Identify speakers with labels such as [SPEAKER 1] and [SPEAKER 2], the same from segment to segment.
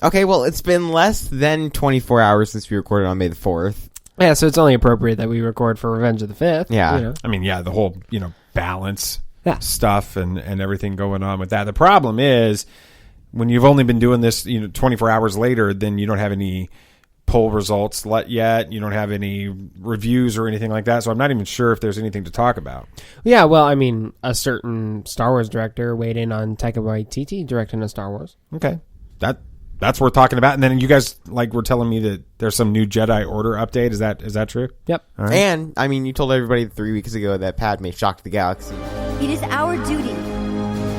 [SPEAKER 1] Okay, well, it's been less than 24 hours since we recorded on May the 4th.
[SPEAKER 2] Yeah, so it's only appropriate that we record for Revenge of the 5th.
[SPEAKER 1] Yeah.
[SPEAKER 2] You know?
[SPEAKER 3] I mean, the whole, balance stuff and everything going on with that. The problem is when you've only been doing this, 24 hours later, then you don't have any poll results yet. You don't have any reviews or anything like that. So I'm not even sure if there's anything to talk about.
[SPEAKER 2] Yeah, well, I mean, a certain Star Wars director weighed in on Taika Waititi directing a Star Wars.
[SPEAKER 3] Okay. That's worth talking about. And then you guys were telling me that there's some new Jedi Order update. Is that true?
[SPEAKER 2] Yep.
[SPEAKER 3] All right.
[SPEAKER 1] And, I mean, you told everybody 3 weeks ago that Padme shocked the galaxy.
[SPEAKER 4] It is our duty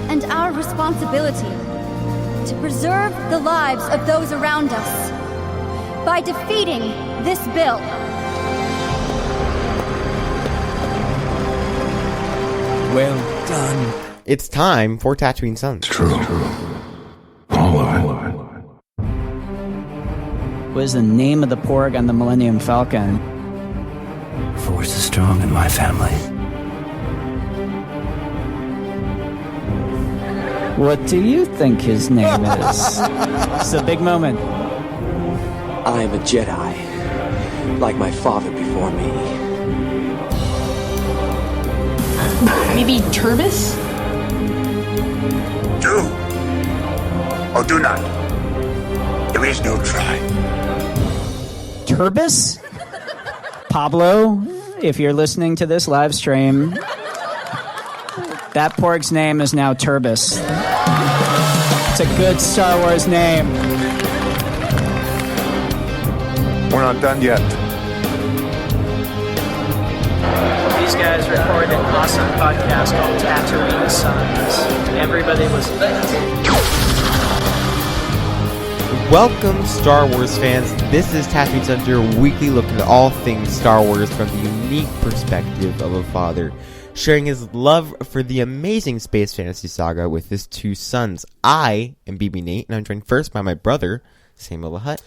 [SPEAKER 4] and our responsibility to preserve the lives of those around us by defeating this bill.
[SPEAKER 5] Well done.
[SPEAKER 1] It's time for Tatooine Suns.
[SPEAKER 5] True. All of it.
[SPEAKER 6] What is the name of the porg on the Millennium Falcon?
[SPEAKER 5] Force is strong in my family.
[SPEAKER 6] What do you think his name is? It's a big moment.
[SPEAKER 7] I am a Jedi, like my father before me.
[SPEAKER 8] Maybe Turbis?
[SPEAKER 9] Do or do not. There is no try.
[SPEAKER 6] Turbis? Pablo, if you're listening to this live stream, that porg's name is now Turbis. It's a good Star Wars name.
[SPEAKER 9] We're not done yet.
[SPEAKER 10] These guys recorded an awesome podcast called Tatooine Suns. Everybody was lit.
[SPEAKER 1] Welcome, Star Wars fans. This is Tatooine Suns, your weekly look at all things Star Wars from the unique perspective of a father, sharing his love for the amazing space fantasy saga with his 2 sons. I am BB Nate, and I'm joined first by my brother, Samuel LaHutt.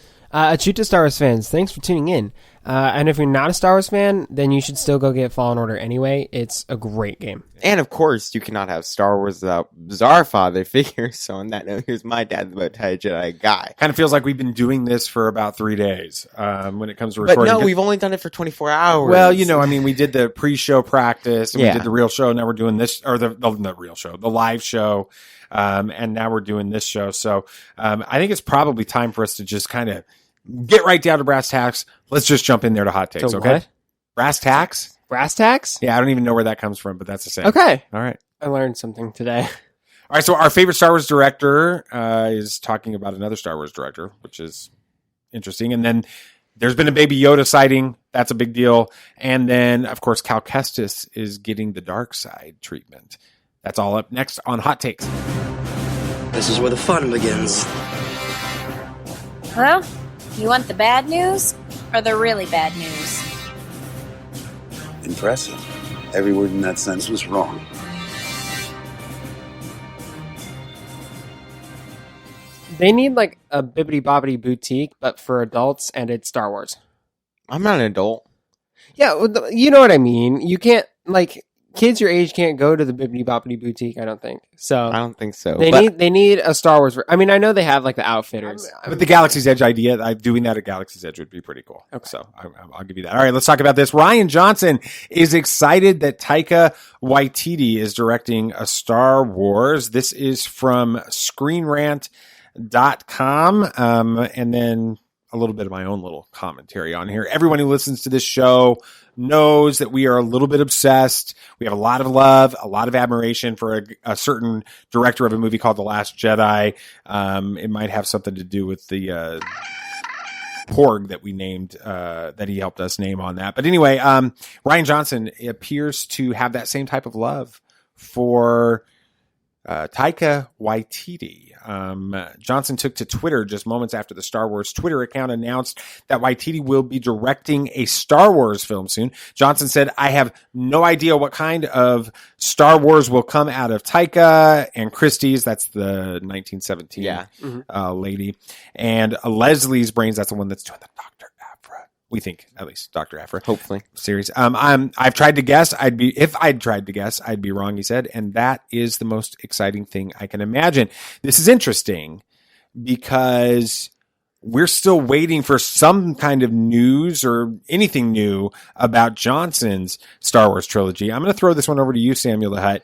[SPEAKER 2] Shoot to Star Wars fans, thanks for tuning in. And if you're not a Star Wars fan, then you should still go get Fallen Order anyway. It's a great game.
[SPEAKER 1] And of course, you cannot have Star Wars without bizarre father figures. So on that note, here's my dad, the Bow-Tie Jedi guy.
[SPEAKER 3] Kind of feels like we've been doing this for about 3 days when it comes to
[SPEAKER 1] But
[SPEAKER 3] recording.
[SPEAKER 1] no, we've only done it for 24 hours.
[SPEAKER 3] Well, we did the pre-show practice, and
[SPEAKER 1] Yeah.
[SPEAKER 3] we did the real show. Now we're doing this, or the real show, the live show, and now we're doing this show. So I think it's probably time for us to just kind of get right down to brass tacks. Let's just jump in there to hot takes,
[SPEAKER 2] To
[SPEAKER 3] okay?
[SPEAKER 2] what?
[SPEAKER 3] Brass tacks?
[SPEAKER 2] Brass tacks?
[SPEAKER 3] Yeah, I don't even know where that comes from, but that's the same.
[SPEAKER 2] Okay.
[SPEAKER 3] All right.
[SPEAKER 2] I learned something today.
[SPEAKER 3] All right, so our favorite Star Wars director is talking about another Star Wars director, which is interesting. And then there's been a Baby Yoda sighting. That's a big deal. And then, of course, Cal Kestis is getting the dark side treatment. That's all up next on Hot Takes.
[SPEAKER 7] This is where the fun begins.
[SPEAKER 8] Well, you want the bad news or the really bad news?
[SPEAKER 9] Impressive. Every word in that sentence was wrong.
[SPEAKER 2] They need like a Bibbidi Bobbidi Boutique, but for adults, and it's Star Wars.
[SPEAKER 1] I'm not an adult.
[SPEAKER 2] Yeah, well, you know what I mean. You can't, kids your age can't go to the Bibbidi Bobbidi Boutique, I don't think. So
[SPEAKER 1] I don't think so.
[SPEAKER 2] They need a Star Wars. I mean, I know they have like the Outfitters.
[SPEAKER 3] But the Galaxy's Edge idea, doing that at Galaxy's Edge would be pretty cool.
[SPEAKER 2] Okay.
[SPEAKER 3] So I'll give you that. All right, let's talk about this. Rian Johnson is excited that Taika Waititi is directing a Star Wars. This is from ScreenRant.com. And then a little bit of my own little commentary on here. Everyone who listens to this show knows that we are a little bit obsessed. We have a lot of love, a lot of admiration for a certain director of a movie called The Last Jedi. It might have something to do with the porg that we named, that he helped us name on that. But anyway, Rian Johnson appears to have that same type of love for Taika Waititi. Johnson took to Twitter just moments after the Star Wars Twitter account announced that Waititi will be directing a Star Wars film soon. Johnson said, "I have no idea what kind of Star Wars will come out of Taika and Christie's." That's the 1917 lady. And Leslie's Brains. That's the one that's doing the Dr. Aphra. We think, at least, Dr. Aphra.
[SPEAKER 1] Hopefully.
[SPEAKER 3] Series. I've tried to guess. If I'd tried to guess, I'd be wrong, he said. And that is the most exciting thing I can imagine. This is interesting because we're still waiting for some kind of news or anything new about Johnson's Star Wars trilogy. I'm going to throw this one over to you, Samuel the Hutt.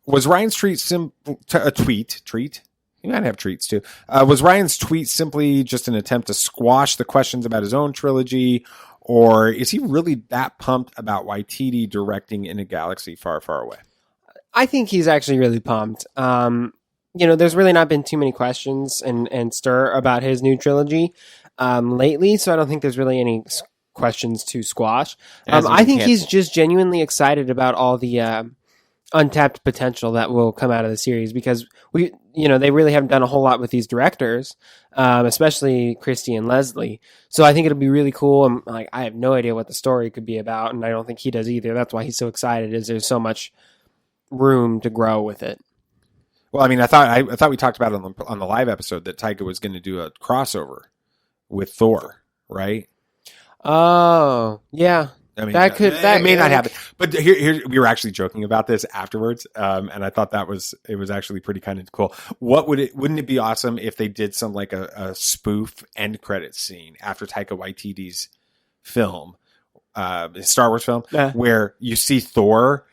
[SPEAKER 3] Was Ryan's treat? You might have treats too. Was Ryan's tweet simply just an attempt to squash the questions about his own trilogy, or is he really that pumped about Waititi directing in a galaxy far, far away?
[SPEAKER 2] I think he's actually really pumped. There's really not been too many questions and stir about his new trilogy lately, so I don't think there's really any questions to squash. I think he's just genuinely excited about all the untapped potential that will come out of the series, because they really haven't done a whole lot with these directors, especially Christy and Leslie. So I think it'll be really cool. I have no idea what the story could be about, and I don't think he does either. That's why he's so excited, is there's so much room to grow with it.
[SPEAKER 3] Well, I mean, I thought we talked about it on the live episode that Taika was going to do a crossover with Thor, right?
[SPEAKER 2] Oh, yeah.
[SPEAKER 3] I mean,
[SPEAKER 2] that
[SPEAKER 3] may not happen, but here we were actually joking about this afterwards, and I thought it was actually pretty kind of cool. Wouldn't it be awesome if they did some like a spoof end credits scene after Taika Waititi's film, Star Wars film, where you see Thor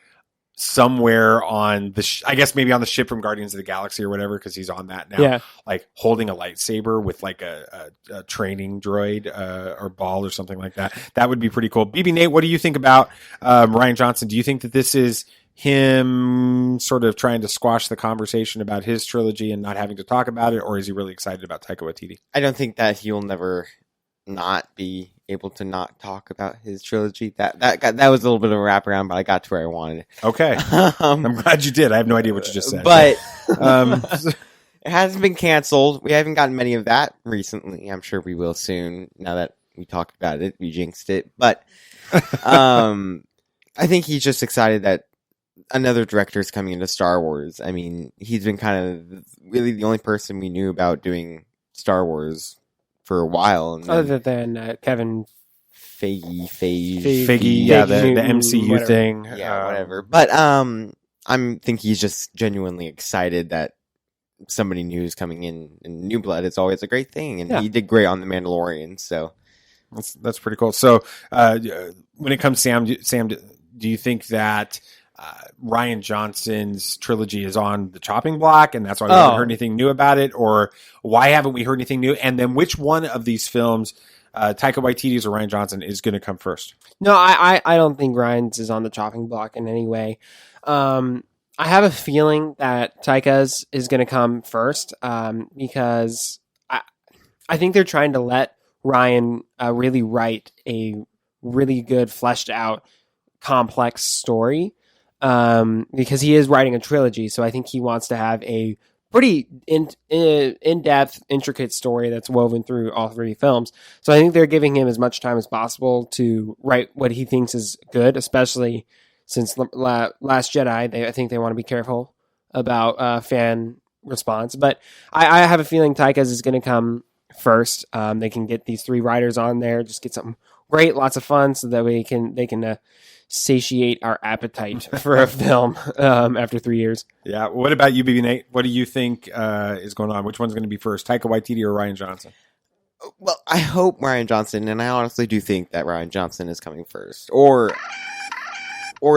[SPEAKER 3] somewhere on I guess maybe on the ship from Guardians of the Galaxy or whatever, because he's on that now, like holding a lightsaber with like a training droid or ball or something like that. That would be pretty cool. BB Nate, what do you think about Rian Johnson? Do you think that this is him sort of trying to squash the conversation about his trilogy and not having to talk about it, or is he really excited about Taika Waititi?
[SPEAKER 1] I don't think that he'll never not be able to not talk about his trilogy. That was a little bit of a wraparound, but I got to where I wanted.
[SPEAKER 3] Okay. I'm glad you did. I have no idea what you just said.
[SPEAKER 1] But it hasn't been canceled. We haven't gotten many of that recently. I'm sure we will soon, now that we talked about it. We jinxed it. But I think he's just excited that another director is coming into Star Wars. I mean, he's been kind of really the only person we knew about doing Star Wars for a while,
[SPEAKER 2] other than Kevin
[SPEAKER 1] Feige,
[SPEAKER 3] yeah, the MCU
[SPEAKER 2] whatever.
[SPEAKER 3] Thing,
[SPEAKER 1] whatever. But I think he's just genuinely excited that somebody new is coming in, and new blood is always a great thing, and he did great on The Mandalorian, so
[SPEAKER 3] that's pretty cool. So when it comes to Sam, do you think that Rian Johnson's trilogy is on the chopping block, and that's why we haven't heard anything new about it? Or why haven't we heard anything new? And then which one of these films, Taika Waititi's or Rian Johnson, is going to come first?
[SPEAKER 2] No, I don't think Rian's is on the chopping block in any way. I have a feeling that Taika's is going to come first, because I think they're trying to let Rian really write a really good, fleshed out, complex story. Because he is writing a trilogy, so I think he wants to have a pretty in-depth, intricate story that's woven through all three films. So I think they're giving him as much time as possible to write what he thinks is good, especially since Last Jedi. I think they want to be careful about fan response. But I have a feeling Taika's is going to come first. They can get these three writers on there, just get something great, lots of fun, so that they can satiate our appetite for a film after 3 years.
[SPEAKER 3] Yeah. What about you, BB Nate? What do you think is going on? Which one's going to be first, Taika Waititi or Rian Johnson?
[SPEAKER 1] Well, I hope Rian Johnson, and I honestly do think that Rian Johnson is coming first, or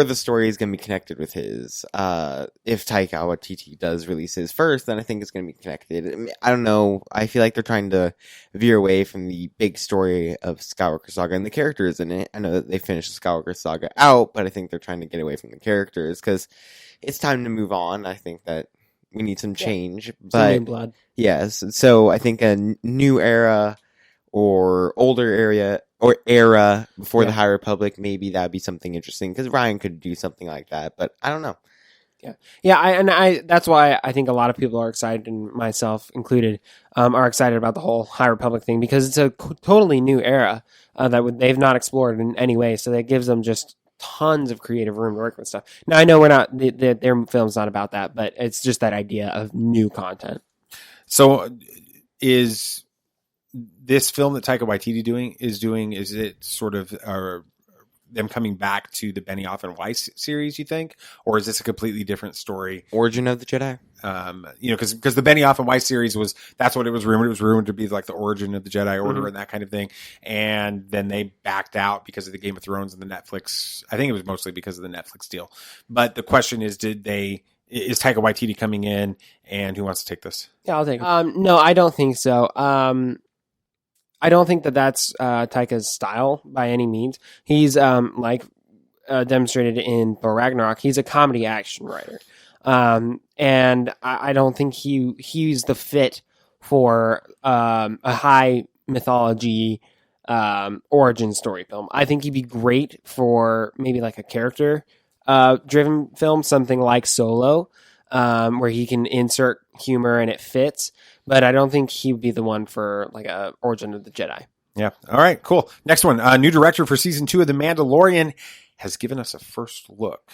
[SPEAKER 1] the story is going to be connected with his. If Taika Waititi does release his first, then I think it's going to be connected. I don't know. I feel like they're trying to veer away from the big story of Skywalker Saga and the characters in it. I know that they finished the Skywalker Saga out, but I think they're trying to get away from the characters because it's time to move on. I think that we need some change. But
[SPEAKER 2] some new blood.
[SPEAKER 1] Yes. So I think a new era or older era before the High Republic, maybe that'd be something interesting, because Ryan could do something like that, but I don't know.
[SPEAKER 2] I that's why I think a lot of people are excited, and myself included, are excited about the whole High Republic thing, because it's a totally new era that they've not explored in any way, so that gives them just tons of creative room to work with stuff. Now, I know their film's not about that, but it's just that idea of new content.
[SPEAKER 3] So is this film that Taika Waititi is it sort of them coming back to the Benioff and Weiss series, you think? Or is this a completely different story?
[SPEAKER 1] Origin of the Jedi.
[SPEAKER 3] Because the Benioff and Weiss series that's what it was rumored. It was rumored to be like the origin of the Jedi Order and that kind of thing. And then they backed out because of the Game of Thrones and the Netflix. I think it was mostly because of the Netflix deal. But the question is, is Taika Waititi coming in, and who wants to take this?
[SPEAKER 2] Yeah, I'll take it. No, I don't think so. I don't think that's Taika's style by any means. He's demonstrated in Thor Ragnarok. He's a comedy action writer. And I don't think he's the fit for a high mythology origin story film. I think he'd be great for maybe like a character driven film, something like Solo, where he can insert humor and it fits. But I don't think he would be the one for like a Origin of the Jedi.
[SPEAKER 3] Yeah. All right, cool. Next one. New director for season 2 of The Mandalorian has given us a first look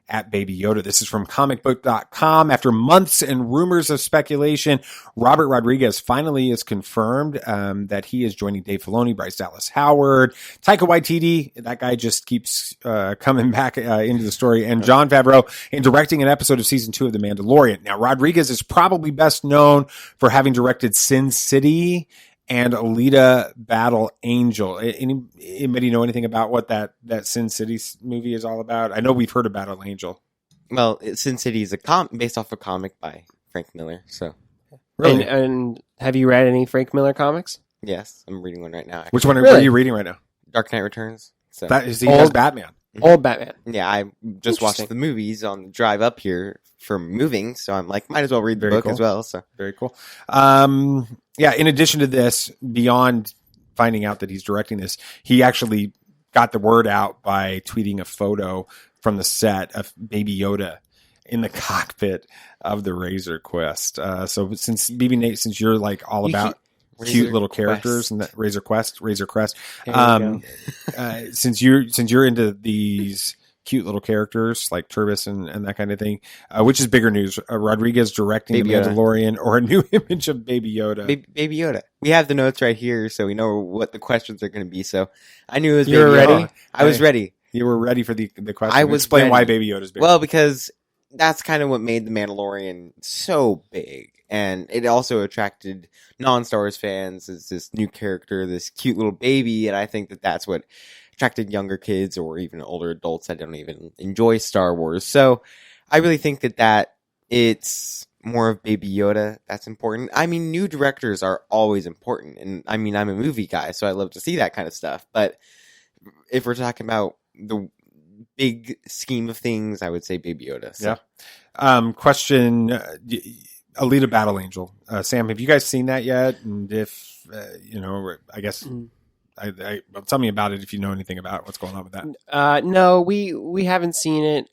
[SPEAKER 3] at Baby Yoda. This is from comicbook.com. After months and rumors of speculation, Robert Rodriguez finally is confirmed that he is joining Dave Filoni, Bryce Dallas Howard, Taika Waititi. That guy just keeps coming back into the story. And Jon Favreau in directing an episode of season 2 of The Mandalorian. Now, Rodriguez is probably best known for having directed Sin City and Alita Battle Angel. Anybody know anything about what that Sin City movie is all about? I know we've heard of Battle Angel.
[SPEAKER 1] Well, Sin City is based off a comic by Frank Miller. So,
[SPEAKER 3] really?
[SPEAKER 2] And have you read any Frank Miller comics?
[SPEAKER 1] Yes, I'm reading one right now. Actually.
[SPEAKER 3] Which one are you reading right now?
[SPEAKER 1] Dark Knight Returns. So
[SPEAKER 3] that is he does Batman.
[SPEAKER 2] Old Batman.
[SPEAKER 1] Yeah, I just watched the movies on the drive up here from moving, so I'm like, might as well read the book as well. So
[SPEAKER 3] very cool. Yeah, in addition to this, beyond finding out that he's directing this, he actually got the word out by tweeting a photo from the set of Baby Yoda in the cockpit of the Razor Quest. So since BB Nate, since you're like all about cute little characters and that Razor Crest, since you're into these cute little characters like Turbis and that kind of thing, which is bigger news? Rodriguez directing Baby The Mandalorian or a new image of Baby Yoda?
[SPEAKER 1] Baby Yoda. We have the notes right here, so we know what the questions are going to be. So I knew it was
[SPEAKER 2] you were ready.
[SPEAKER 1] Yoda. I was ready.
[SPEAKER 3] You were ready for the question.
[SPEAKER 1] I was
[SPEAKER 3] Explain
[SPEAKER 1] ready.
[SPEAKER 3] Why Baby Yoda's big.
[SPEAKER 1] Well, because that's kind of what made The Mandalorian so big. And it also attracted non-Star Wars fans as this new character, this cute little baby. And I think that's what attracted younger kids or even older adults that don't even enjoy Star Wars. So I really think that it's more of Baby Yoda that's important. I mean, new directors are always important. And I mean, I'm a movie guy, so I love to see that kind of stuff. But if we're talking about the big scheme of things, I would say Baby Yoda. So.
[SPEAKER 3] Yeah. Question, Alita Battle Angel. Sam, have you guys seen that yet? And if, I guess... tell me about it if you know anything about what's going on with that.
[SPEAKER 2] No, we haven't seen it.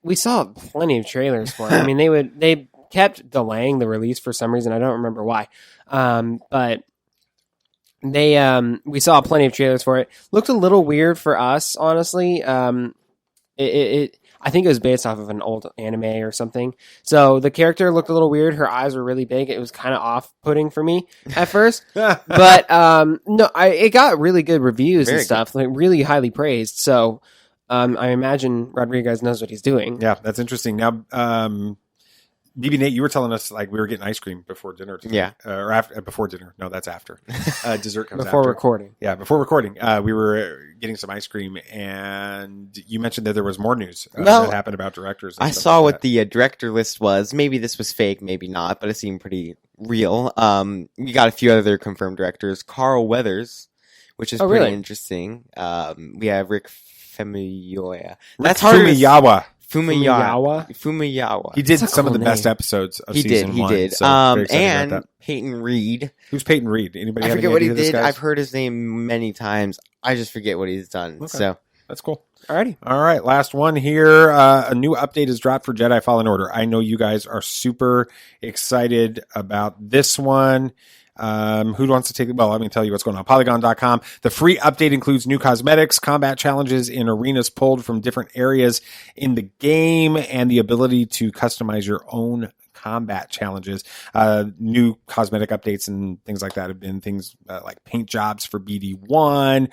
[SPEAKER 2] We saw plenty of trailers for it. I mean, they kept delaying the release for some reason. I don't remember why. But we saw plenty of trailers for it. Looked a little weird for us, honestly. I think it was based off of an old anime or something. So the character looked a little weird. Her eyes were really big. It was kind of off-putting for me at first. But it got really good reviews and stuff, like really highly praised. So I imagine Rodriguez knows what he's doing.
[SPEAKER 3] Yeah, that's interesting. Now, BB Nate, you were telling us like we were getting ice cream before dinner tonight.
[SPEAKER 1] Yeah.
[SPEAKER 3] Or after, before dinner. No, that's after. Dessert comes
[SPEAKER 2] before
[SPEAKER 3] after.
[SPEAKER 2] recording.
[SPEAKER 3] Yeah, before recording. We were getting some ice cream, and you mentioned that there was more news that happened about directors.
[SPEAKER 1] I saw what the director list was. Maybe this was fake, maybe not, but it seemed pretty real. We got a few other confirmed directors. Carl Weathers, which is pretty interesting. We have Rick Famuyiwa. That's Fumiyawa.
[SPEAKER 3] He did some of the best episodes of season 1.
[SPEAKER 1] He did.
[SPEAKER 3] So
[SPEAKER 1] and Peyton Reed.
[SPEAKER 3] Who's Peyton Reed? Anybody?
[SPEAKER 1] I
[SPEAKER 3] have
[SPEAKER 1] forget
[SPEAKER 3] any
[SPEAKER 1] what
[SPEAKER 3] idea
[SPEAKER 1] he
[SPEAKER 3] who this
[SPEAKER 1] did.
[SPEAKER 3] guy is?
[SPEAKER 1] I've heard his name many times. I just forget what he's done.
[SPEAKER 3] Okay.
[SPEAKER 1] So
[SPEAKER 3] that's cool.
[SPEAKER 2] Alrighty.
[SPEAKER 3] All right. Last one here. A new update is dropped for Jedi Fallen Order. I know you guys are super excited about this one. Who wants to take it? Well, let me tell you what's going on. Polygon.com. The free update includes new cosmetics, combat challenges in arenas pulled from different areas in the game, and the ability to customize your own combat challenges. New cosmetic updates and things like that have been things like paint jobs for BD1.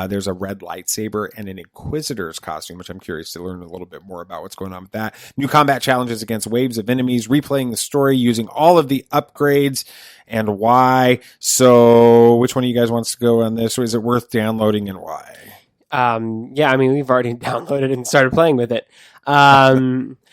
[SPEAKER 3] There's a red lightsaber and an Inquisitor's costume, which I'm curious to learn a little bit more about what's going on with that. New combat challenges against waves of enemies, replaying the story using all of the upgrades and why. So which one of you guys wants to go on this? Or is it worth downloading and why?
[SPEAKER 2] Yeah, I mean, we've already downloaded it and started playing with it.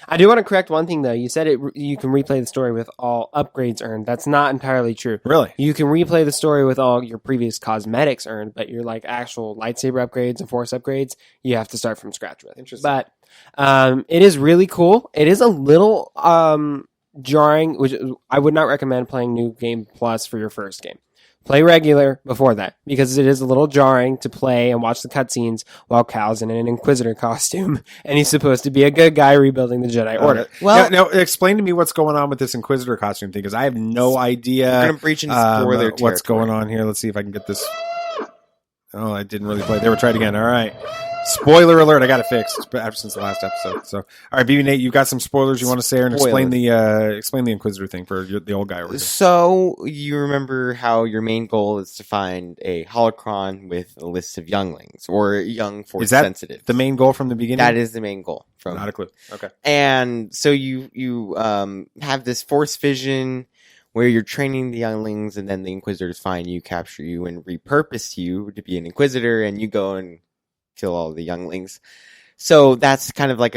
[SPEAKER 2] I do want to correct one thing, though. You said you can replay the story with all upgrades earned. That's not entirely true.
[SPEAKER 3] Really?
[SPEAKER 2] You can replay the story with all your previous cosmetics earned, but your like actual lightsaber upgrades and force upgrades, you have to start from scratch with.
[SPEAKER 3] Interesting.
[SPEAKER 2] But it is really cool. It is a little jarring, which I would not recommend playing New Game Plus for your first game. Play regular before that, because it is a little jarring to play and watch the cutscenes while Cal's in an Inquisitor costume, and he's supposed to be a good guy rebuilding the Jedi Order.
[SPEAKER 3] Well, now explain to me what's going on with this Inquisitor costume thing, because I have no idea.
[SPEAKER 1] We're gonna breach into spoiler
[SPEAKER 3] what's
[SPEAKER 1] territory.
[SPEAKER 3] going on here. Let's see if I can get this. Oh, I didn't really play. They were tried again. All right. Spoiler alert! I got it fixed ever since the last episode. So, all right, BB Nate, you got some spoilers you want to say, and explain the Inquisitor thing for the old guy over here.
[SPEAKER 1] So you remember how your main goal is to find a holocron with a list of younglings or young force
[SPEAKER 3] Is that
[SPEAKER 1] sensitive.
[SPEAKER 3] the main goal from the beginning?
[SPEAKER 1] That is the main goal.
[SPEAKER 3] Not a clue. Okay.
[SPEAKER 1] And so you have this force vision where you're training the younglings, and then the Inquisitors find you, capture you, and repurpose you to be an Inquisitor, and you go and kill all the younglings. So that's kind of like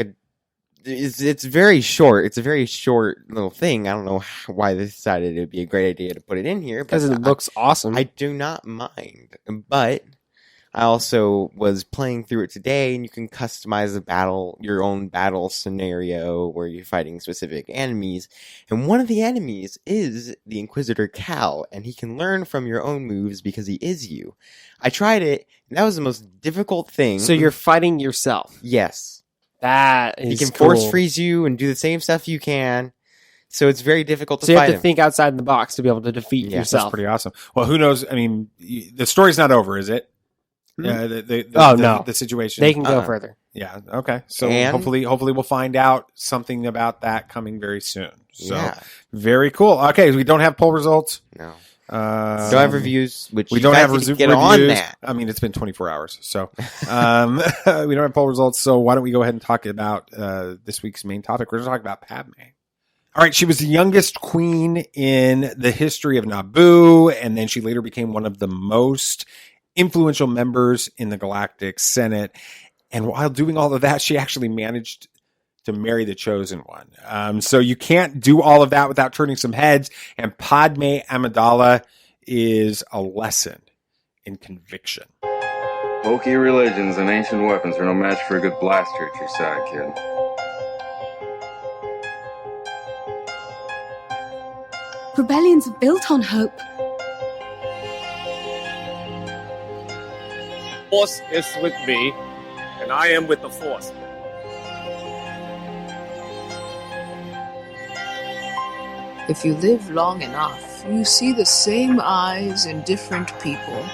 [SPEAKER 1] it's very short. It's a very short little thing. I don't know why they decided it would be a great idea to put it in here.
[SPEAKER 2] Because it looks awesome.
[SPEAKER 1] I do not mind. But I also was playing through it today, and you can customize your own battle scenario where you're fighting specific enemies. And one of the enemies is the Inquisitor Cal, and he can learn from your own moves because he is you. I tried it, and that was the most difficult thing.
[SPEAKER 2] So you're fighting yourself.
[SPEAKER 1] Yes.
[SPEAKER 2] That is
[SPEAKER 1] He can
[SPEAKER 2] cool.
[SPEAKER 1] force freeze you and do the same stuff you can. So it's very difficult to
[SPEAKER 2] So you
[SPEAKER 1] fight
[SPEAKER 2] have to
[SPEAKER 1] him.
[SPEAKER 2] think outside the box to be able to defeat yourself.
[SPEAKER 3] That's pretty awesome. Well, who knows? I mean, the story's not over, is it?
[SPEAKER 2] No.
[SPEAKER 3] The situation.
[SPEAKER 2] They can go further.
[SPEAKER 3] Yeah. Okay. So
[SPEAKER 1] And-
[SPEAKER 3] hopefully we'll find out something about that coming very soon. So
[SPEAKER 1] Yeah.
[SPEAKER 3] very cool. Okay. We don't have poll results.
[SPEAKER 1] No. Don't have reviews, which
[SPEAKER 3] We
[SPEAKER 1] you
[SPEAKER 3] don't
[SPEAKER 1] guys
[SPEAKER 3] have
[SPEAKER 1] need to
[SPEAKER 3] reviews.
[SPEAKER 1] get on that.
[SPEAKER 3] I mean, it's been 24 hours, so we don't have poll results. So why don't we go ahead and talk about this week's main topic? We're going to talk about Padme. All right, she was the youngest queen in the history of Naboo, and then she later became one of the most influential members in the Galactic Senate. And while doing all of that, she actually managed to marry the chosen one. So you can't do all of that without turning some heads. And Padme Amidala is a lesson in conviction.
[SPEAKER 11] Bulky religions and ancient weapons are no match for a good blaster at your side, kid.
[SPEAKER 12] Rebellions are built on hope.
[SPEAKER 13] Force is with me, and I am with the Force.
[SPEAKER 14] If you live long enough, you see the same eyes in different people.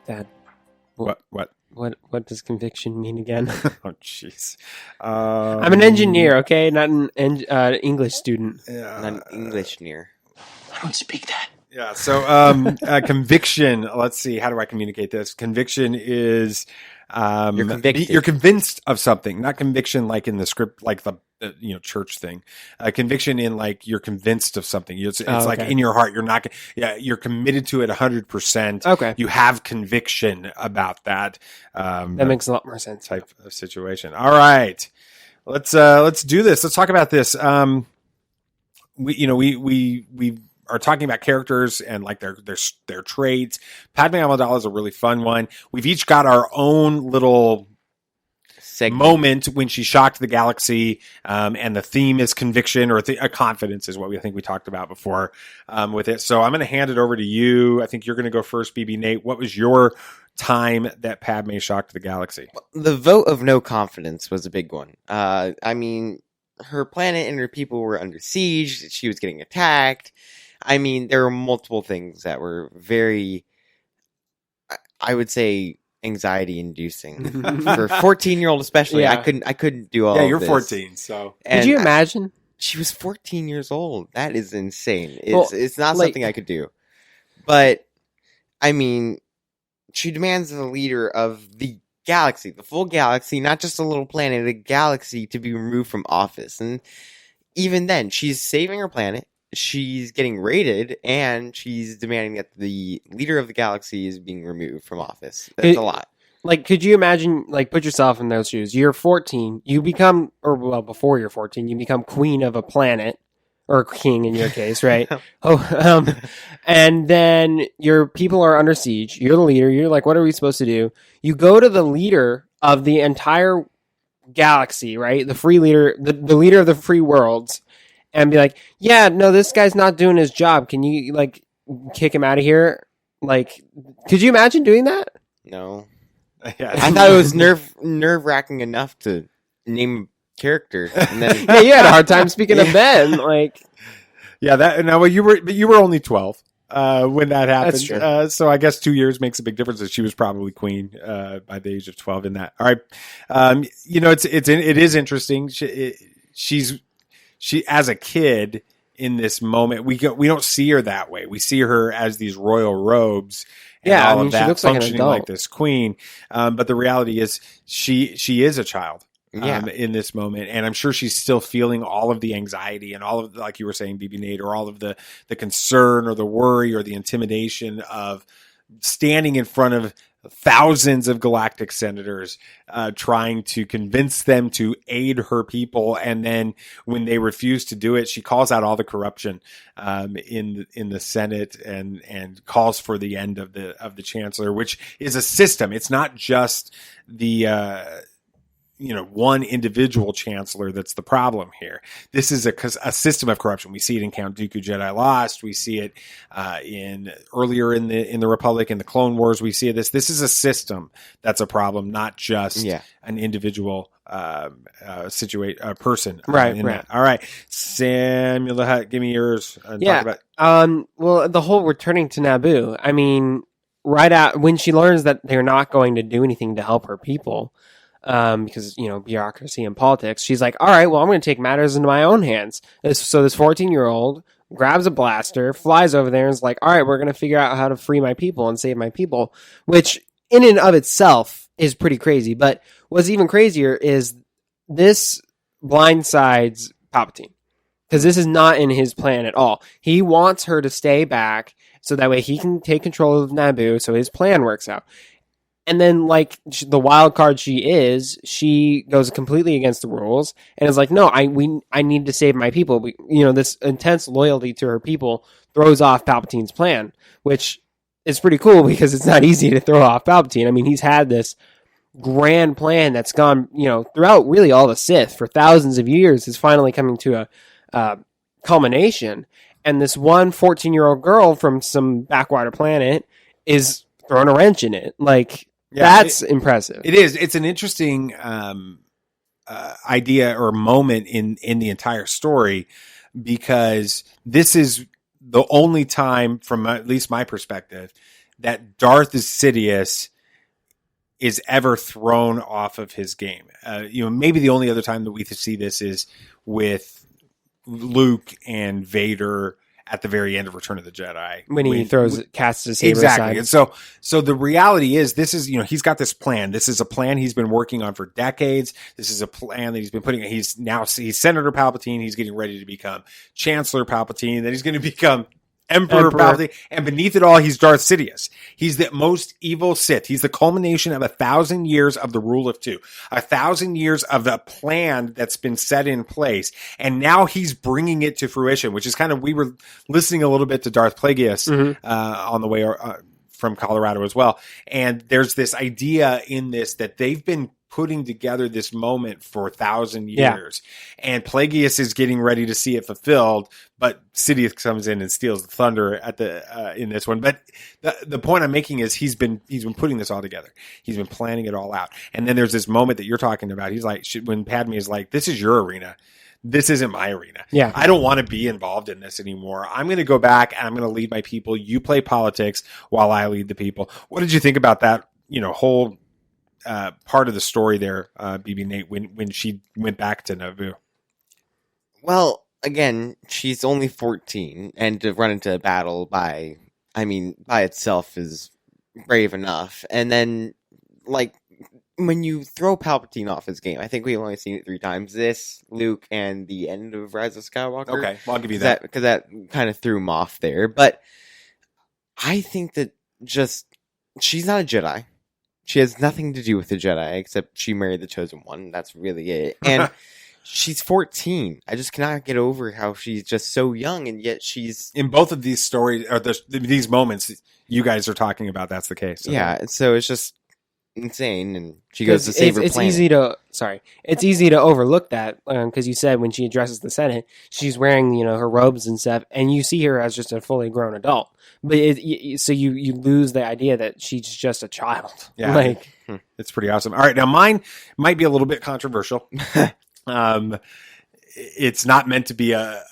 [SPEAKER 2] Dad.
[SPEAKER 3] What
[SPEAKER 2] does conviction mean again?
[SPEAKER 3] Oh, jeez.
[SPEAKER 2] I'm an engineer, okay? Not an English student.
[SPEAKER 1] Not an English near.
[SPEAKER 5] I don't speak that.
[SPEAKER 3] Yeah. So, conviction. Let's see. How do I communicate this? Conviction is
[SPEAKER 1] You're convicted.
[SPEAKER 3] You're convinced of something, not conviction like in the script, like the church thing. Conviction in like you're convinced of something. It's like in your heart. You're not. Yeah. You're committed to it 100%.
[SPEAKER 2] Okay.
[SPEAKER 3] You have conviction about that.
[SPEAKER 2] That makes a lot more sense.
[SPEAKER 3] Type of situation. All right. Let's do this. Let's talk about this. We are talking about characters and like their traits. Padme Amidala is a really fun one. We've each got our own little moment when she shocked the galaxy, and the theme is conviction or confidence is what we think we talked about before with it. So I'm going to hand it over to you. I think you're going to go first, BB Nate. What was your time that Padme shocked the galaxy?
[SPEAKER 1] The vote of no confidence was a big one. I mean, her planet and her people were under siege. She was getting attacked. I mean, there were multiple things that were very, I would say, anxiety inducing for a 14-year-old, especially.
[SPEAKER 2] Yeah.
[SPEAKER 1] I couldn't do all.
[SPEAKER 3] Yeah,
[SPEAKER 1] of
[SPEAKER 3] you're
[SPEAKER 1] this.
[SPEAKER 3] 14, so
[SPEAKER 2] Could you imagine?
[SPEAKER 1] She was 14 years old. That is insane.
[SPEAKER 2] Well,
[SPEAKER 1] It's not
[SPEAKER 2] like-
[SPEAKER 1] something I could do. But I mean, she demands the leader of the galaxy, the full galaxy, not just a little planet, a galaxy, to be removed from office. And even then, she's saving her planet. She's getting raided, and she's demanding that the leader of the galaxy is being removed from office. That's a lot.
[SPEAKER 2] Like, could you imagine, like, put yourself in those shoes. You're 14, you become, or well, before you're 14, you become queen of a planet, or king in your case, right? And then your people are under siege. You're the leader. You're like, what are we supposed to do? You go to the leader of the entire galaxy, right? The free leader, the leader of the free worlds, and be like, yeah, no, this guy's not doing his job. Can you, like, kick him out of here? Like, could you imagine doing that?
[SPEAKER 1] No.
[SPEAKER 3] Yeah.
[SPEAKER 1] I thought it was nerve-wracking enough to name a character. And then
[SPEAKER 2] Yeah, you had a hard time speaking of Ben. Like,
[SPEAKER 3] yeah, that now you were only 12 when that happened.
[SPEAKER 2] That's true.
[SPEAKER 3] So I guess 2 years makes a big difference. She was probably queen by the age of 12 in that. All right, it is interesting. She as a kid in this moment, we don't see her that way. We see her as these royal robes. And all of that,
[SPEAKER 2] she looks like an
[SPEAKER 3] functioning
[SPEAKER 2] adult.
[SPEAKER 3] like this queen. But the reality is she is a child. In this moment, and I'm sure she's still feeling all of the anxiety and all of, like you were saying, BB Nate, or all of the concern or the worry or the intimidation of standing in front of thousands of galactic senators, trying to convince them to aid her people, and then when they refuse to do it, she calls out all the corruption in the Senate and calls for the end of the chancellor, which is a system. It's not just the one individual chancellor that's the problem here. This is a system of corruption. We see it in Count Dooku Jedi Lost. We see it earlier in the Republic, in the Clone Wars. We see this. This is a system that's a problem, not just an individual person.
[SPEAKER 2] Right.
[SPEAKER 3] That. All right, Samuel the Hutt, give me yours.
[SPEAKER 2] Talk about. Well, the whole returning to Naboo. I mean, right out when she learns that they're not going to do anything to help her people. Because, bureaucracy and politics, she's like, all right, well, I'm going to take matters into my own hands. So this 14-year-old grabs a blaster, flies over there, and is like, all right, we're going to figure out how to free my people and save my people, which in and of itself is pretty crazy. But what's even crazier is this blindsides Palpatine, because this is not in his plan at all. He wants her to stay back so that way he can take control of Naboo, so his plan works out. And then, like, the wild card she goes completely against the rules and is like, no, I need to save my people. This intense loyalty to her people throws off Palpatine's plan, which is pretty cool because it's not easy to throw off Palpatine. I mean, he's had this grand plan that's gone, throughout really all the Sith for thousands of years is finally coming to a culmination. And this one 14-year-old girl from some backwater planet is throwing a wrench in it. Like, that's impressive.
[SPEAKER 3] It is. It's an interesting idea or moment in the entire story, because this is the only time, from at least my perspective, that Darth Sidious is ever thrown off of his game. Maybe the only other time that we see this is with Luke and Vader at the very end of Return of the Jedi,
[SPEAKER 2] when he casts his saber
[SPEAKER 3] exactly.
[SPEAKER 2] aside.
[SPEAKER 3] And so the reality is, this is, he's got this plan. This is a plan he's been working on for decades. This is a plan that he's been putting. He's Senator Palpatine. He's getting ready to become Chancellor Palpatine. Then he's going to become Emperor Palpatine, and beneath it all, he's Darth Sidious. He's the most evil Sith. He's the culmination of 1,000 years of the rule of two, 1,000 years of a plan that's been set in place, and now he's bringing it to fruition. Which is kind of, we were listening a little bit to Darth Plagueis on the way from Colorado as well, and there's this idea in this that they've been putting together this moment for 1,000 years, and Plagueis is getting ready to see it fulfilled, but Sidious comes in and steals the thunder at in this one. But the point I'm making is he's been putting this all together. He's been planning it all out, and then there's this moment that you're talking about. He's like, when Padme is like, "This is your arena. This isn't my arena.
[SPEAKER 2] Yeah.
[SPEAKER 3] I don't want to be involved in this anymore. I'm going to go back and I'm going to lead my people. You play politics while I lead the people." What did you think about that whole part of the story there, BB Nate, when she went back to Naboo?
[SPEAKER 1] Well, again, she's only 14, and to run into a battle by itself is brave enough. And then, like, when you throw Palpatine off his game, I think we've only seen it 3 times. This, Luke, and the end of Rise of Skywalker.
[SPEAKER 3] Okay, well, I'll give you that.
[SPEAKER 1] Because that kind of threw him off there. But I think that she's not a Jedi. She has nothing to do with the Jedi, except she married the Chosen One. That's really it. And she's 14. I just cannot get over how she's just so young, and yet she's...
[SPEAKER 3] In both of these stories, or these moments you guys are talking about, that's the case. Okay.
[SPEAKER 1] Yeah, so it's just insane, and she goes to save her planet.
[SPEAKER 2] It's easy to overlook that, because you said when she addresses the Senate, she's wearing, her robes and stuff, and you see her as just a fully grown adult. But so you lose the idea that she's just a child.
[SPEAKER 3] Yeah, it's pretty awesome. All right, now mine might be a little bit controversial. It's not meant to be a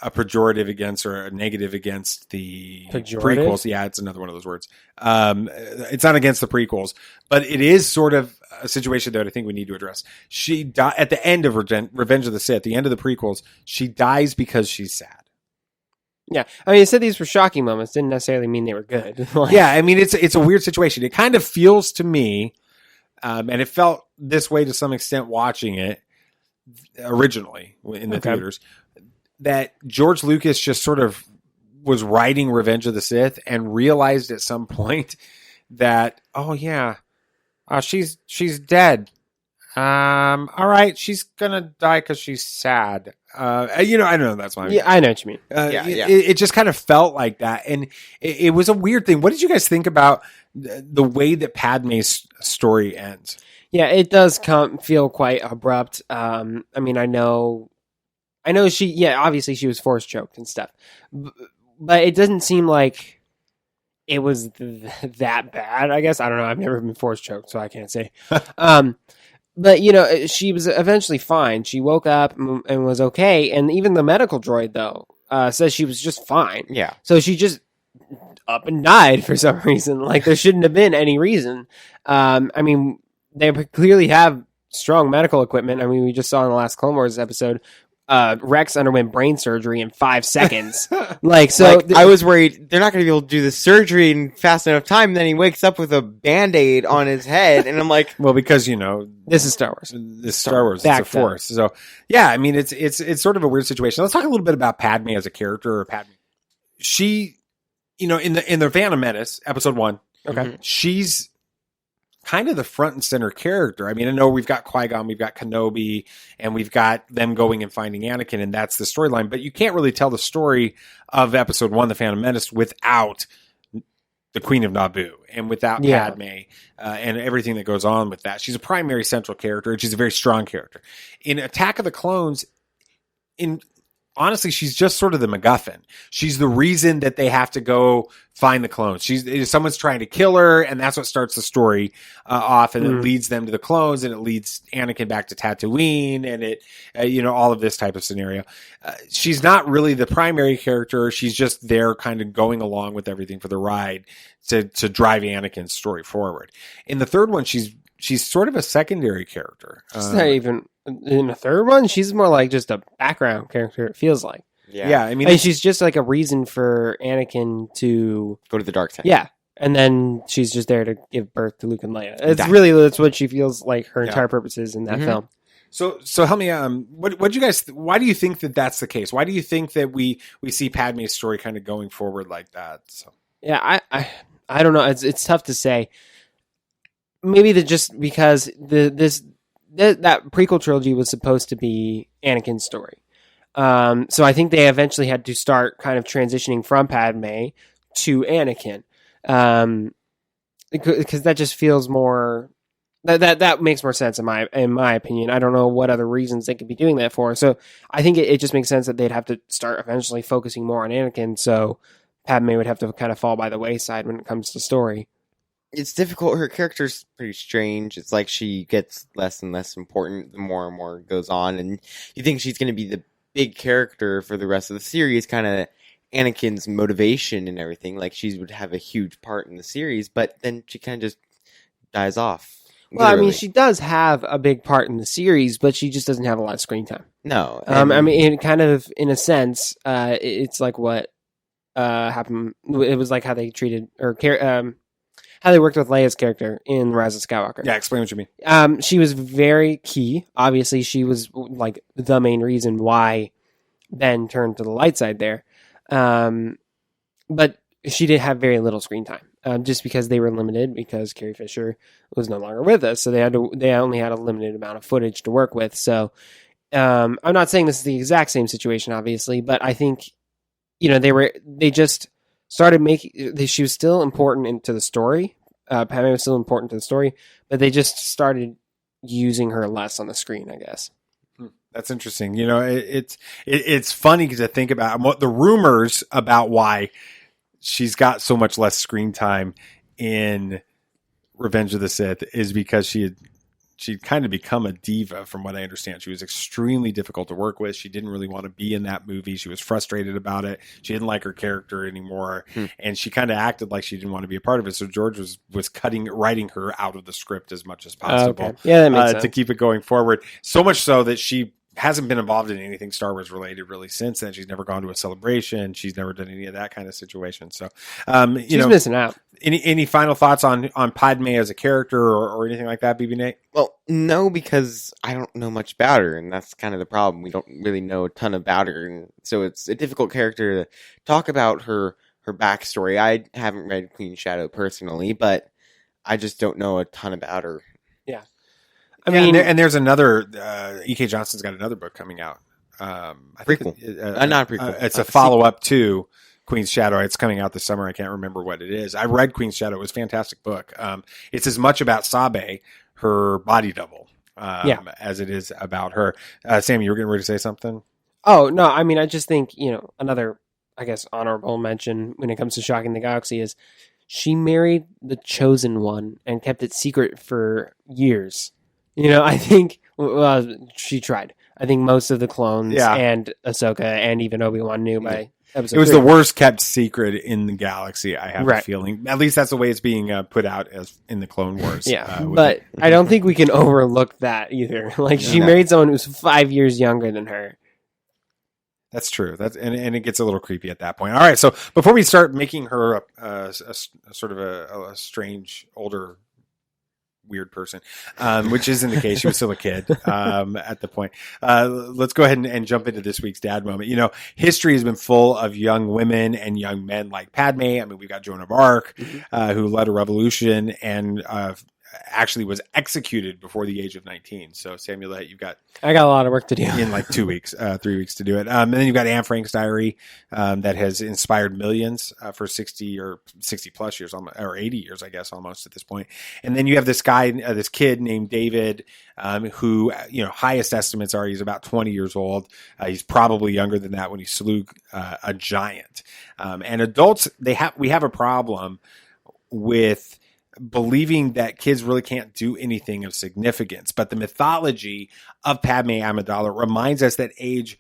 [SPEAKER 3] pejorative against or a negative against the prequels. Yeah, it's another one of those words. It's not against the prequels, but it is sort of a situation that I think we need to address. She at the end of Revenge of the Sith, the end of the prequels, she dies because she's sad.
[SPEAKER 2] Yeah, I mean, you said these were shocking moments. Didn't necessarily mean they were good.
[SPEAKER 3] Yeah, I mean, it's a weird situation. It kind of feels to me, and it felt this way to some extent watching it originally in the theaters, that George Lucas just sort of was writing Revenge of the Sith and realized at some point that, she's dead. All right, she's gonna die because she's sad. I don't know. That's why.
[SPEAKER 2] Yeah, I know what you mean.
[SPEAKER 3] It just kind of felt like that, and it was a weird thing. What did you guys think about the way that Padme's story ends?
[SPEAKER 2] Yeah, it does feel quite abrupt. I mean, I know she. Yeah, obviously she was force choked and stuff, but it doesn't seem like it was that bad. I guess I don't know. I've never been force choked, so I can't say. But, she was eventually fine. She woke up and was okay. And even the medical droid, though, says she was just fine.
[SPEAKER 1] Yeah.
[SPEAKER 2] So she just up and died for some reason. Like, there shouldn't have been any reason. I mean, they clearly have strong medical equipment. I mean, we just saw in the last Clone Wars episode, Rex underwent brain surgery in 5 seconds. I
[SPEAKER 1] was worried they're not going to be able to do the surgery in fast enough time. Then he wakes up with a Band-Aid on his head, and I'm like,
[SPEAKER 3] well, because
[SPEAKER 2] this is Star Wars.
[SPEAKER 3] This is Star Wars. It's a Force. So yeah, I mean, it's sort of a weird situation. Let's talk a little bit about Padme as a character. Or Padme, she, in the Phantom Menace episode 1, she's kind of the front and center character. I mean, I know we've got Qui-Gon, we've got Kenobi, and we've got them going and finding Anakin, and that's the storyline. But you can't really tell the story of episode 1, The Phantom Menace, without the Queen of Naboo and without Padme and everything that goes on with that. She's a primary central character, and she's a very strong character. In Attack of the Clones, honestly, she's just sort of the MacGuffin. She's the reason that they have to go find the clones. Someone's trying to kill her, and that's what starts the story off, and it leads them to the clones, and it leads Anakin back to Tatooine, and it, all of this type of scenario. She's not really the primary character. She's just there kind of going along with everything for the ride to drive Anakin's story forward. In the third one, she's sort of a secondary character.
[SPEAKER 2] She's not even in the third one. She's more like just a background character. It feels like.
[SPEAKER 3] Yeah. I mean,
[SPEAKER 2] she's just like a reason for Anakin to
[SPEAKER 1] go to the dark side.
[SPEAKER 2] Yeah, and then she's just there to give birth to Luke and Leia. That's what she feels like her entire purpose is in that film.
[SPEAKER 3] So help me. What you guys? Why do you think that that's the case? Why do you think that we see Padme's story kind of going forward like that? So.
[SPEAKER 2] Yeah, I don't know. It's tough to say. Maybe just because that prequel trilogy was supposed to be Anakin's story. So I think they eventually had to start kind of transitioning from Padme to Anakin. Because that just feels more that makes more sense in my opinion. I don't know what other reasons they could be doing that for. So I think it just makes sense that they'd have to start eventually focusing more on Anakin, so Padme would have to kind of fall by the wayside when it comes to story.
[SPEAKER 1] It's difficult. Her character's pretty strange. It's like she gets less and less important the more and more goes on, and you think she's going to be the big character for the rest of the series, kind of Anakin's motivation and everything. Like, she would have a huge part in the series, but then she kind of just dies off.
[SPEAKER 2] Well, I mean,
[SPEAKER 1] literally.
[SPEAKER 2] she does have a big part in the series, but she just doesn't have a lot of screen time.
[SPEAKER 1] No.
[SPEAKER 2] I mean, it kind of, in a sense, it's like what happened. It was like how they treated, or how they worked with Leia's character in Rise of Skywalker.
[SPEAKER 3] Yeah, explain what you mean.
[SPEAKER 2] She was very key. Obviously, she was like the main reason why Ben turned to the light side there. But she did have very little screen time. Just because they were limited, because Carrie Fisher was no longer with us, so they only had a limited amount of footage to work with. So I'm not saying this is the exact same situation, obviously, but I think they just started making. She was still important into the story. Padme was still important to the story, but they just started using her less on the screen, I guess.
[SPEAKER 3] That's interesting. It's funny to think about what the rumors about why she's got so much less screen time in Revenge of the Sith is because she'd kind of become a diva, from what I understand. She was extremely difficult to work with. She didn't really want to be in that movie. She was frustrated about it. She didn't like her character anymore. And she kind of acted like she didn't want to be a part of it. So George was writing her out of the script as much as possible.
[SPEAKER 2] Okay. Yeah, that makes sense.
[SPEAKER 3] To keep it going forward. So much so that she hasn't been involved in anything Star Wars related really since then. She's never gone to a celebration. She's never done any of that kind of situation. So,
[SPEAKER 2] she's missing out.
[SPEAKER 3] Any final thoughts on Padme as a character or anything like that, BB Nate?
[SPEAKER 1] Well, no, because I don't know much about her, and that's kind of the problem. We don't really know a ton about her, and so it's a difficult character to talk about her backstory. I haven't read Queen Shadow personally, but I just don't know a ton about her.
[SPEAKER 2] Yeah.
[SPEAKER 3] I mean, and there's another, E.K. Johnson's got another book coming out.
[SPEAKER 1] Prequel. Not a prequel.
[SPEAKER 3] It's a follow-up to Queen's Shadow. It's coming out this summer. I can't remember what it is. I read Queen's Shadow. It was a fantastic book. It's as much about Sabe, her body double, as it is about her. Sam, you were getting ready to say something?
[SPEAKER 2] Oh, no. I mean, I just think, another, I guess, honorable mention when it comes to Shocking the Galaxy is she married the Chosen One and kept it secret for years. I think she tried. I think most of the clones and Ahsoka and even Obi-Wan knew by episode 3.
[SPEAKER 3] It was the worst kept secret in the galaxy, I have a feeling. At least that's the way it's being put out as in the Clone Wars.
[SPEAKER 2] Yeah, but I don't think we can overlook that either. Like, she married someone who's 5 years younger than her.
[SPEAKER 3] That's true. And it gets a little creepy at that point. All right, so before we start making her a sort of a strange, older, weird person, which isn't the case. She was still a kid at the point. Let's go ahead and jump into this week's dad moment. History has been full of young women and young men like Padme. I mean, we've got Joan of Arc, who led a revolution and actually was executed before the age of 19. So, Samuel,
[SPEAKER 2] I got a lot of work to do
[SPEAKER 3] in like 2 weeks, 3 weeks to do it. And then you've got Anne Frank's diary that has inspired millions for 60 or 60 plus years, or 80 years, I guess, almost at this point. And then you have this guy, this kid named David, who, highest estimates are he's about 20 years old. He's probably younger than that when he slew a giant. And adults, we have a problem with believing that kids really can't do anything of significance. But the mythology of Padme Amidala reminds us that age,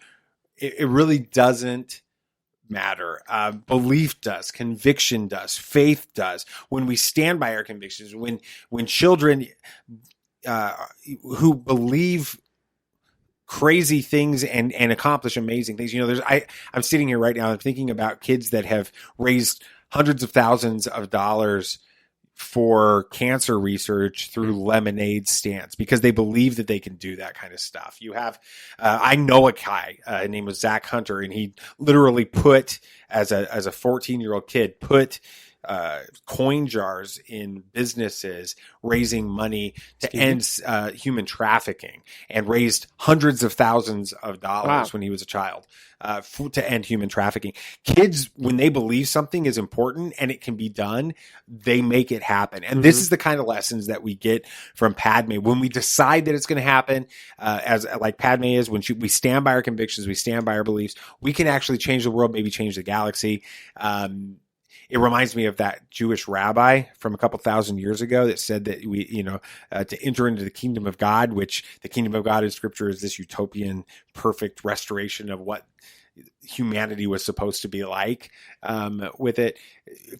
[SPEAKER 3] it really doesn't matter. Belief does, conviction does, faith does. When we stand by our convictions, when children who believe crazy things and accomplish amazing things. I'm sitting here right now, I'm thinking about kids that have raised hundreds of thousands of dollars for cancer research through lemonade stands because they believe that they can do that kind of stuff. You have, I know a guy, his name was Zach Hunter, and he literally put, as a 14-year-old kid, put coin jars in businesses raising money to end human trafficking, and raised hundreds of thousands of dollars when he was a child to end human trafficking. Kids, when they believe something is important and it can be done, they make it happen. And this is the kind of lessons that we get from Padme. When we decide that it's going to happen, as like Padme is, when we stand by our convictions, we stand by our beliefs, we can actually change the world, maybe change the galaxy. It reminds me of that Jewish rabbi from a couple thousand years ago that said that we, to enter into the kingdom of God, which the kingdom of God in scripture is this utopian, perfect restoration of what humanity was supposed to be like with it.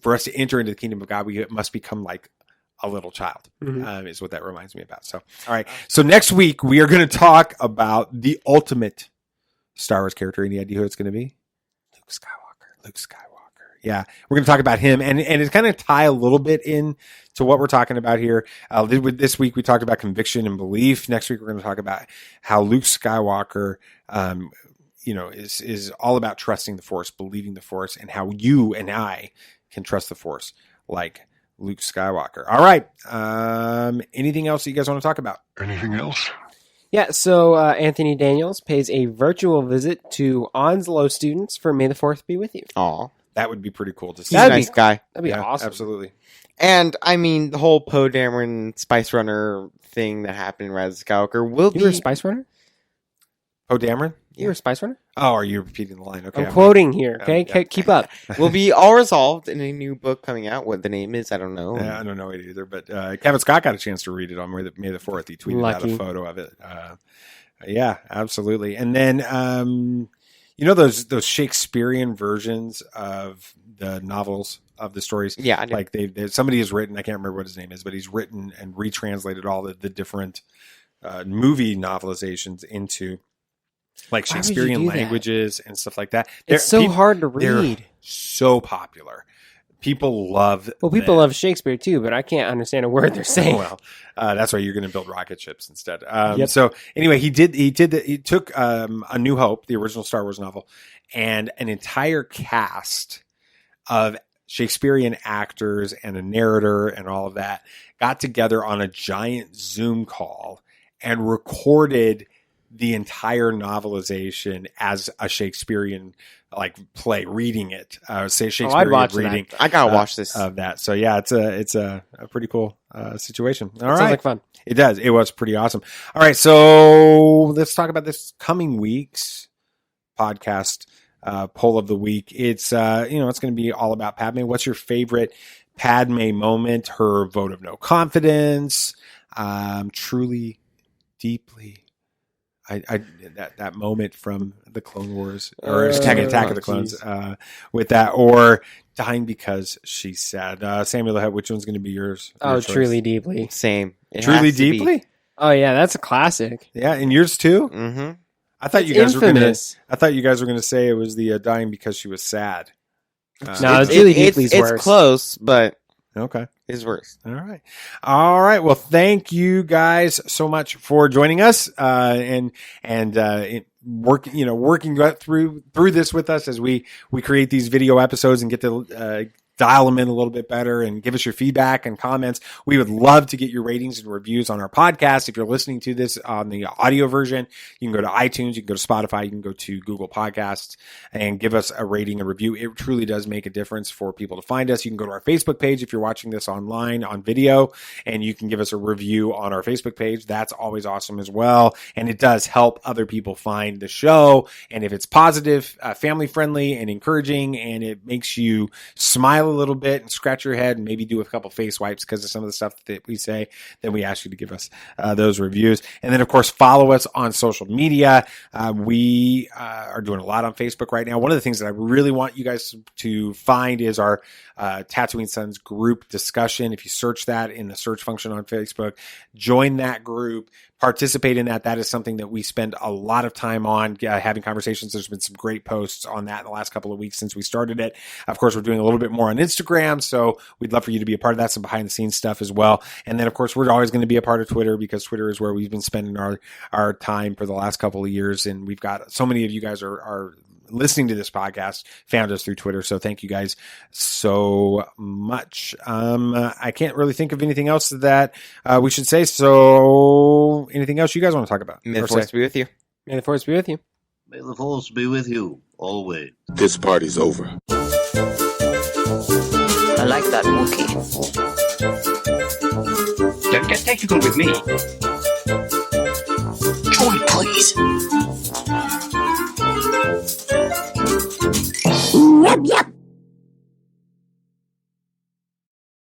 [SPEAKER 3] For us to enter into the kingdom of God, we must become like a little child, is what that reminds me about. So, all right. So next week, we are going to talk about the ultimate Star Wars character. Any idea who it's going to be? Luke Skywalker. Yeah. We're going to talk about him, and it's kind of tie a little bit in to what we're talking about here. This week, we talked about conviction and belief. Next week, we're going to talk about how Luke Skywalker, is all about trusting the Force, believing the Force, and how you and I can trust the Force like Luke Skywalker. All right. Anything else that you guys want to talk about?
[SPEAKER 9] Anything else?
[SPEAKER 2] Yeah, so Anthony Daniels pays a virtual visit to Onslow students for May the 4th be with you.
[SPEAKER 1] Aw.
[SPEAKER 3] That would be pretty cool to see.
[SPEAKER 1] He's a nice guy.
[SPEAKER 2] That'd be awesome.
[SPEAKER 3] Absolutely.
[SPEAKER 1] And, I mean, the whole Poe Dameron Spice Runner thing that happened in Rise of Skywalker will be...
[SPEAKER 2] You were a Spice Runner?
[SPEAKER 3] Poe Dameron?
[SPEAKER 2] You were a Spice Runner?
[SPEAKER 3] Oh, are you repeating the line? Okay.
[SPEAKER 2] I'm quoting here, okay?
[SPEAKER 3] Yeah.
[SPEAKER 2] Keep up.
[SPEAKER 1] will be all resolved in a new book coming out. What the name is, I don't know.
[SPEAKER 3] Yeah, I don't know it either, but Kevin Scott got a chance to read it on May the 4th. He tweeted out a photo of it. Yeah, absolutely. And then, those Shakespearean versions of the novels, of the stories.
[SPEAKER 1] Yeah.
[SPEAKER 3] Like somebody has written, I can't remember what his name is, but he's written and retranslated all the different movie novelizations into like Shakespearean languages and stuff like that.
[SPEAKER 2] It's so hard to read.
[SPEAKER 3] They're so popular. People love
[SPEAKER 2] people love Shakespeare too, but I can't understand a word they're saying.
[SPEAKER 3] Well, that's why you're going to build rocket ships instead.
[SPEAKER 2] Yep.
[SPEAKER 3] So anyway, he took A New Hope, the original Star Wars novel, and an entire cast of Shakespearean actors and a narrator and all of that got together on a giant Zoom call and recorded the entire novelization as a Shakespearean play, reading it. Say Shakespearean reading.
[SPEAKER 1] I gotta watch this
[SPEAKER 3] of that. So yeah, it's a pretty cool situation. All right,
[SPEAKER 2] sounds like fun.
[SPEAKER 3] It does. It was pretty awesome. All right, so let's talk about this coming week's podcast poll of the week. It's it's going to be all about Padme. What's your favorite Padme moment? Her vote of no confidence. Truly, deeply. That moment from the Clone Wars or Attack of the Clones with that, or dying because she's sad. Samuel, which one's going to be yours?
[SPEAKER 2] Oh, Truly, deeply.
[SPEAKER 1] Same.
[SPEAKER 3] Truly, deeply.
[SPEAKER 2] Oh yeah, that's a classic.
[SPEAKER 3] Yeah, and yours too.
[SPEAKER 1] Mm-hmm.
[SPEAKER 3] I thought you guys were going to say it was the dying because she was sad.
[SPEAKER 2] No, it's Truly deeply's worse.
[SPEAKER 1] It's close, but
[SPEAKER 3] okay,
[SPEAKER 1] it's worse.
[SPEAKER 3] All right. Well, thank you guys so much for joining us and working through this with us as we create these video episodes and get to dial them in a little bit better and give us your feedback and comments. We would love to get your ratings and reviews on our podcast. If you're listening to this on the audio version, you can go to iTunes, you can go to Spotify, you can go to Google Podcasts and give us a rating and review. It truly does make a difference for people to find us. You can go to our Facebook page if you're watching this online on video, and you can give us a review on our Facebook page. That's always awesome as well. And it does help other people find the show. And if it's positive, family friendly and encouraging, and it makes you smile a little bit and scratch your head and maybe do a couple face wipes because of some of the stuff that we say, then we ask you to give us those reviews. And then, of course, follow us on social media. We are doing a lot on Facebook right now. One of the things that I really want you guys to find is our Tatooine Sons group discussion. If you search that in the search function on Facebook, join that group. Participate in that. That is something that we spend a lot of time on having conversations. There's been some great posts on that in the last couple of weeks since we started it. Of course, we're doing a little bit more on Instagram, so we'd love for you to be a part of that, some behind the scenes stuff as well. And then, of course, we're always going to be a part of Twitter because Twitter is where we've been spending our time for the last couple of years. And we've got so many of you guys are listening to this podcast, found us through Twitter. So thank you guys so much. I can't really think of anything else that we should say. So anything else you guys want to talk about?
[SPEAKER 1] May the Force be with you.
[SPEAKER 2] May the Force be with you.
[SPEAKER 15] May the Force be with you always.
[SPEAKER 9] This party's over.
[SPEAKER 16] I like that Wookiee.
[SPEAKER 9] Don't get technical with me.
[SPEAKER 16] Joy, please.